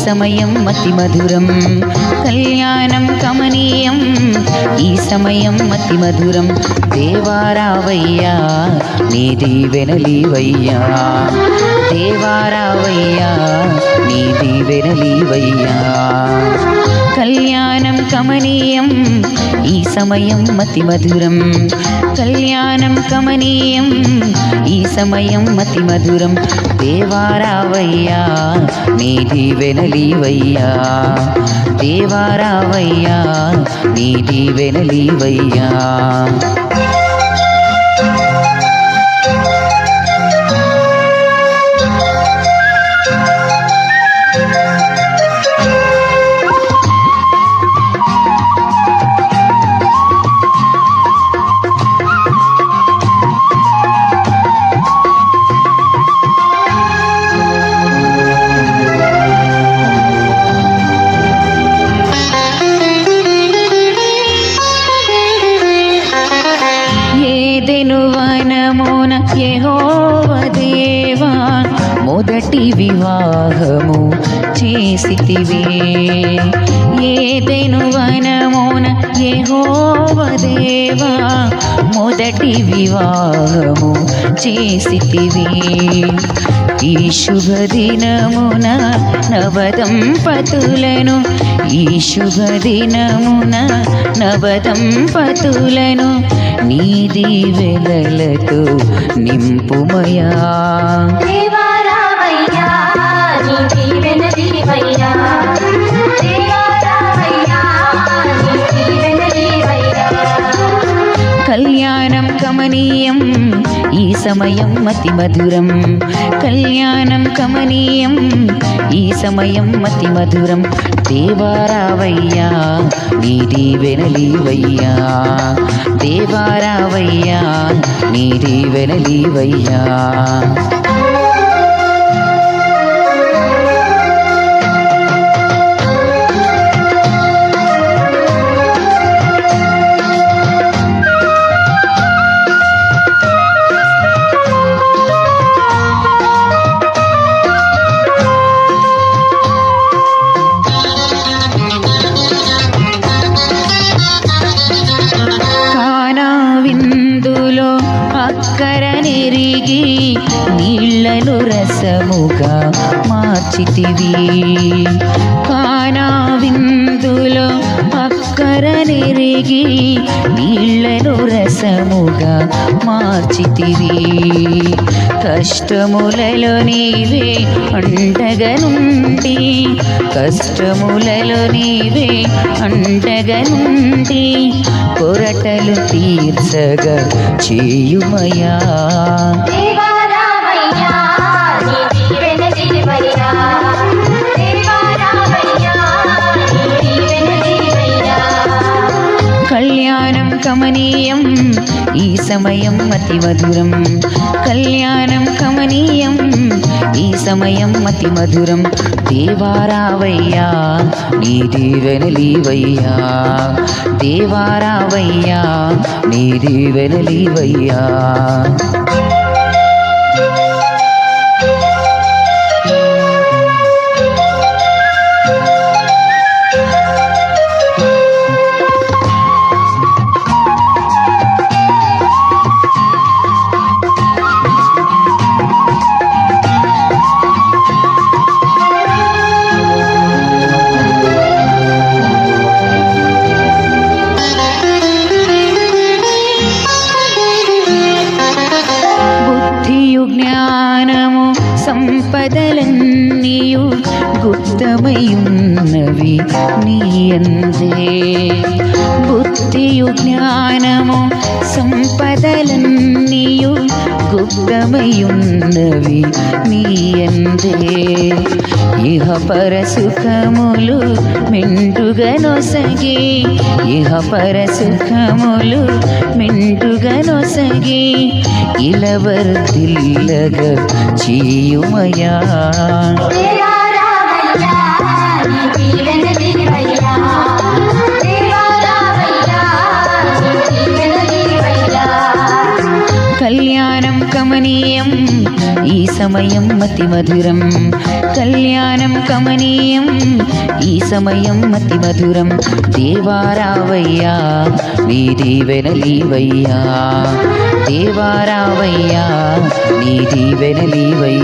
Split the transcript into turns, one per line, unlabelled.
సమయం అతి మధురం కళ్యాణం కమనీయం ఈ సమయం అతి మధురం దేవారావయ్యా నీ దీవెనలీవయ్యా దేవారావయ్యా నీ దీవెనలీవయ్యా కళ్యాణం కమనీయం ఈ సమయం అతి మధురం కళ్యాణం కమనీయం ఈ సమయం అతి మధురం దేవారావయ్యా నీ దీవెనలీవయ్యా దేవారావయ్యా నీ దీవెనలీవయ్యా వనమున యెహోవా దేవా మొదటి వివాహము చేసితివే ఏదెను వనమున యెహోవా దేవా మొదటి వివాహము చేసితివే ఈ శుభదినమున నవదంపతులను ఈ శుభదినమున నవదంపతులను నీ దీవెనలతో నింపుమయా
దేవారావయ్యా నీ దీవెనలీవయ్యా దేవారావయ్యా నీ దీవెనలీవయ్యా
కళ్యాణం కమనీయం ఈ సమయం అతి మధురం కళ్యాణం కమనీయం ఈ సమయం అతి మధురం దేవారావయ్యా నీ దీవెనలీవయ్యా దేవారావయ్యా నీ దీవెనలీవయ్యా అక్కరనెరిగి నీళ్లను రసముగా మార్చితివి కానా విందులో అక్కరనెరిగి నీళ్లను రసముగా మార్చితివి కష్టములలో నీవే అండగనుండి కష్టములలో నీవే అండగనుండి కొరటలు తీర్చగా చేయుమయా
దేవారావయ్యా నీ దీవెనలీవయ్యా దేవారావయ్యా నీ దీవెనలీవయ్యా
కళ్యాణం కమనీయం ఈ సమయం అతి మధురం కళ్యాణం కమనీయం ఈ సమయం అతి మధురం దేవారావయ్యా నీ దీవెనలీవయ్యా దేవారావయ్యా నీ దీవెనలీవయ్యా జ్ఞానము సంపదలన్నీయు గుప్తమయున్నవి నీయందే బుద్ధియు జ్ఞానము సంపదలన్నీయు గుప్తమయున్నవి నీయందే ఇహ పరసుఖములు మెండుగనొసగి ఇహ పరసుఖములు మెండుగనొసగి ఇలవర్దిల్లగ చేయుమయా
దేవారావయ్యా నీ దీవెనలీవయ్యా దేవారావయ్యా నీ దీవెనలీవయ్యా
కళ్యాణం కమనీయం ఈ సమయం అతి మధురం కళ్యాణం కమనీయం ఈ సమయం అతి మధురం దేవారావయ్యా నీ దీవెనలీవయ్యా దేవారావయ్యా నీ దీవెనలీవయ్యా